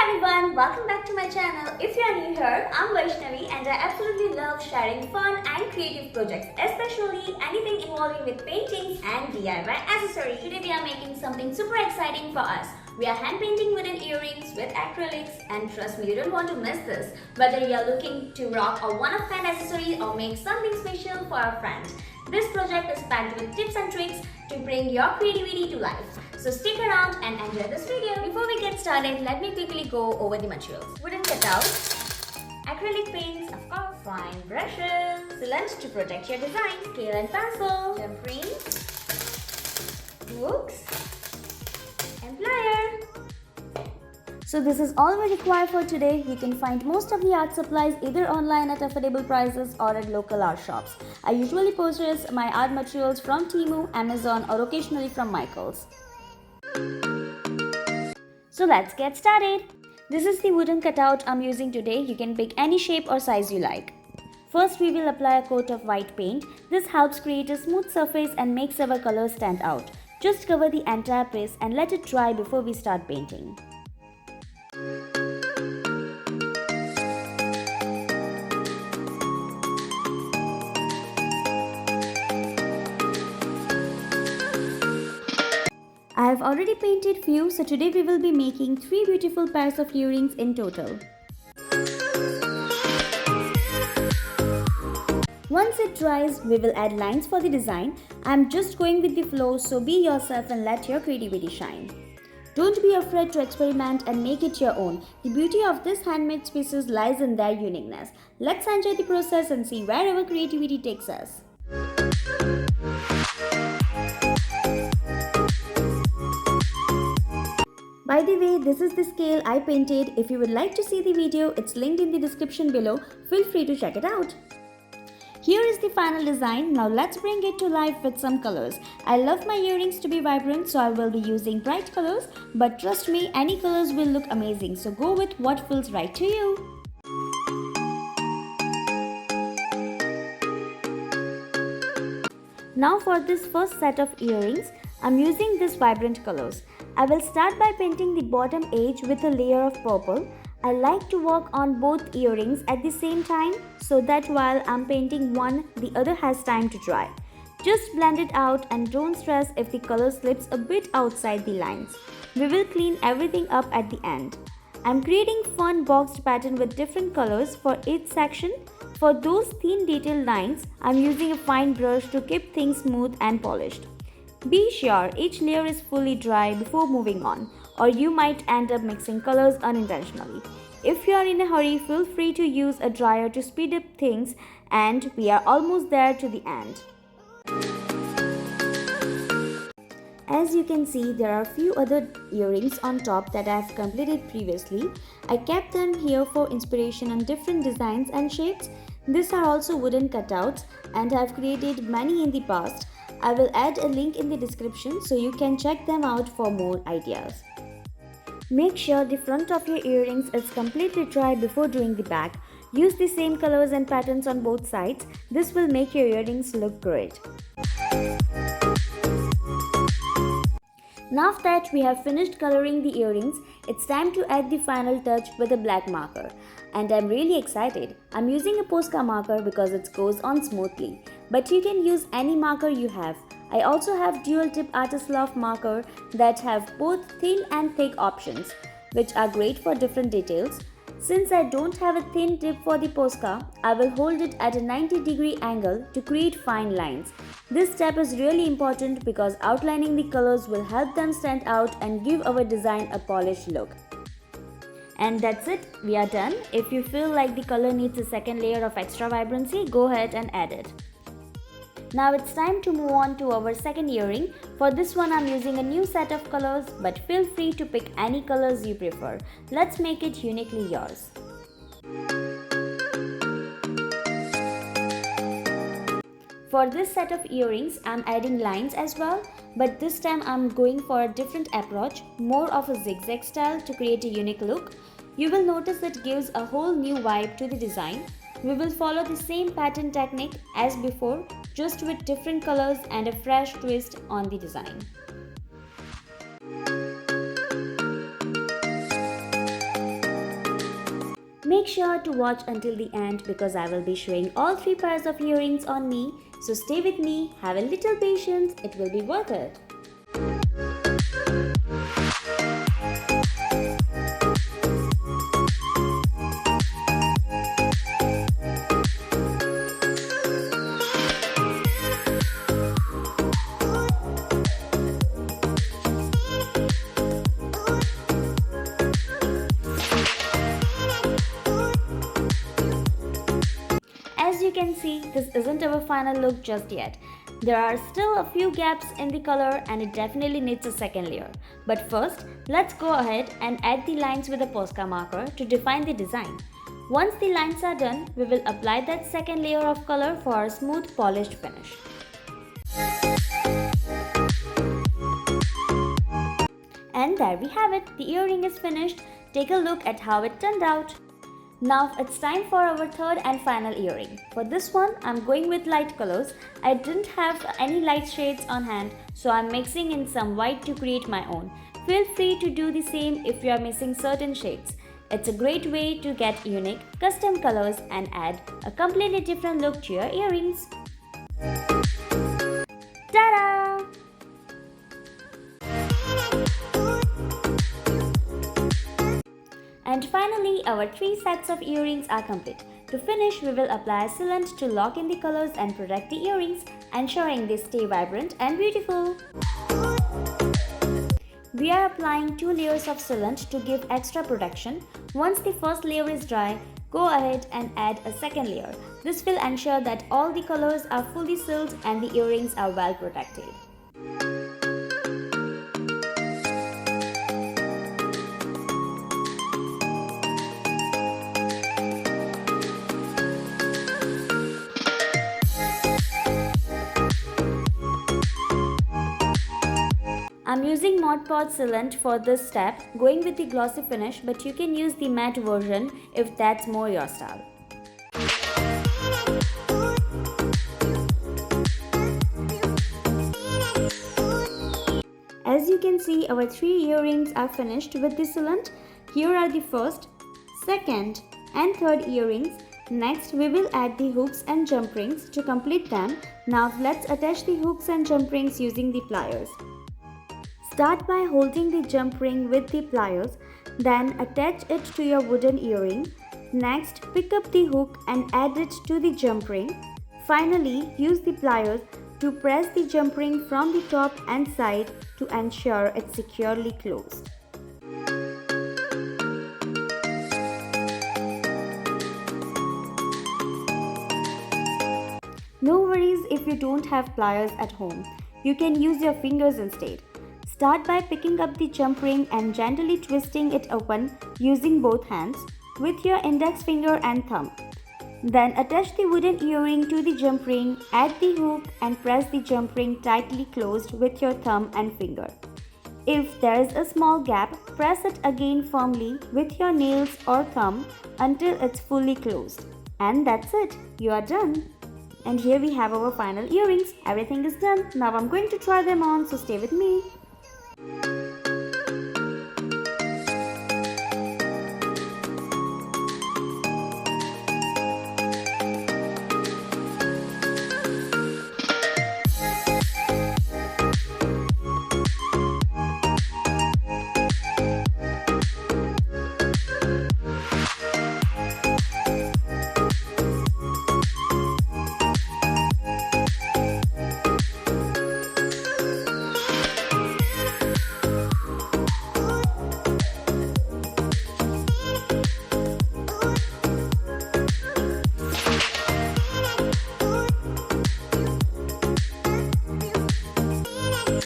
everyone, welcome back to my channel. If you are new here, I'm Vaishnavi and I absolutely love sharing fun and creative projects, especially anything involving with paintings and DIY accessories. Today we are making something super exciting for us. We are hand painting wooden earrings with acrylics, and trust me, you don't want to miss this. Whether you are looking to rock a one-of-kind accessory or make something special for a friend, this project is packed with tips and tricks to bring your creativity to life. So stick around and enjoy this video. Before we get started, let me quickly go over the materials. Wooden cutouts, acrylic paints, of course, fine brushes, sealant to protect your design, scale and pencil, tempering, hooks, and plier. So this is all we require for today. You can find most of the art supplies either online at affordable prices or at local art shops. I usually purchase my art materials from Temu, Amazon, or occasionally from Michaels. So let's get started. This is the wooden cutout I'm using today. You can pick any shape or size you like. First, we will apply a coat of white paint. This helps create a smooth surface and makes our colors stand out. Just cover the entire piece and let it dry before we start painting. I have already painted few, so today we will be making 3 beautiful pairs of earrings in total. Once it dries, we will add lines for the design. I am just going with the flow, so be yourself and let your creativity shine. Don't be afraid to experiment and make it your own. The beauty of these handmade pieces lies in their uniqueness. Let's enjoy the process and see where our creativity takes us. By the way, this is the scale I painted. If you would like to see the video, it's linked in the description below. Feel free to check it out. Here is the final design. Now let's bring it to life with some colors. I love my earrings to be vibrant, so I will be using bright colors. But trust me, any colors will look amazing. So go with what feels right to you. Now for this first set of earrings, I'm using these vibrant colors. I will start by painting the bottom edge with a layer of purple. I like to work on both earrings at the same time so that while I'm painting one, the other has time to dry. Just blend it out and don't stress if the color slips a bit outside the lines. We will clean everything up at the end. I'm creating fun boxed pattern with different colors for each section. For those thin detailed lines, I'm using a fine brush to keep things smooth and polished. Be sure each layer is fully dry before moving on, or you might end up mixing colors unintentionally. If you are in a hurry, feel free to use a dryer to speed up things, and we are almost there to the end. As you can see, there are a few other earrings on top that I have completed previously. I kept them here for inspiration on different designs and shapes. These are also wooden cutouts, and I have created many in the past. I will add a link in the description so you can check them out for more ideas. Make sure the front of your earrings is completely dry before doing the back. Use the same colors and patterns on both sides. This will make your earrings look great. Now that we have finished coloring the earrings, it's time to add the final touch with a black marker. And I'm really excited. I'm using a Posca marker because it goes on smoothly. But you can use any marker you have. I also have dual tip artist loft marker that have both thin and thick options, which are great for different details. Since I don't have a thin tip for the Posca, I will hold it at a 90-degree angle to create fine lines. This step is really important because outlining the colors will help them stand out and give our design a polished look. And that's it, we are done. If you feel like the color needs a second layer of extra vibrancy, go ahead and add it. Now it's time to move on to our second earring. For this one I'm using a new set of colors, but feel free to pick any colors you prefer. Let's make it uniquely yours. For this set of earrings, I'm adding lines as well, but this time I'm going for a different approach, more of a zigzag style to create a unique look. You will notice it gives a whole new vibe to the design. We will follow the same pattern technique as before, just with different colors and a fresh twist on the design. Make sure to watch until the end because I will be showing all 3 pairs of earrings on me. So stay with me, have a little patience, it will be worth it. As you can see, this isn't our final look just yet. There are still a few gaps in the color and it definitely needs a second layer. But first, let's go ahead and add the lines with a Posca marker to define the design. Once the lines are done, we will apply that second layer of color for a smooth polished finish. And there we have it, the earring is finished. Take a look at how it turned out. Now it's time for our third and final earring. For this one, I'm going with light colors. I didn't have any light shades on hand, so I'm mixing in some white to create my own. Feel free to do the same if you are missing certain shades. It's a great way to get unique, custom colors and add a completely different look to your earrings. Ta-da! And finally, our 3 sets of earrings are complete. To finish, we will apply a sealant to lock in the colors and protect the earrings, ensuring they stay vibrant and beautiful. We are applying 2 layers of sealant to give extra protection. Once the first layer is dry, go ahead and add a second layer. This will ensure that all the colors are fully sealed and the earrings are well protected. I'm using Mod Podge sealant for this step, going with the glossy finish, but you can use the matte version if that's more your style. As you can see, our 3 earrings are finished with the sealant. Here are the first, second and third earrings. Next, we will add the hooks and jump rings to complete them. Now let's attach the hooks and jump rings using the pliers. Start by holding the jump ring with the pliers, then attach it to your wooden earring. Next, pick up the hook and add it to the jump ring. Finally, use the pliers to press the jump ring from the top and side to ensure it's securely closed. No worries if you don't have pliers at home. You can use your fingers instead. Start by picking up the jump ring and gently twisting it open using both hands with your index finger and thumb. Then attach the wooden earring to the jump ring, add the hook and press the jump ring tightly closed with your thumb and finger. If there is a small gap, press it again firmly with your nails or thumb until it's fully closed. And that's it, you are done. And here we have our final earrings. Everything is done. Now I'm going to try them on, so stay with me.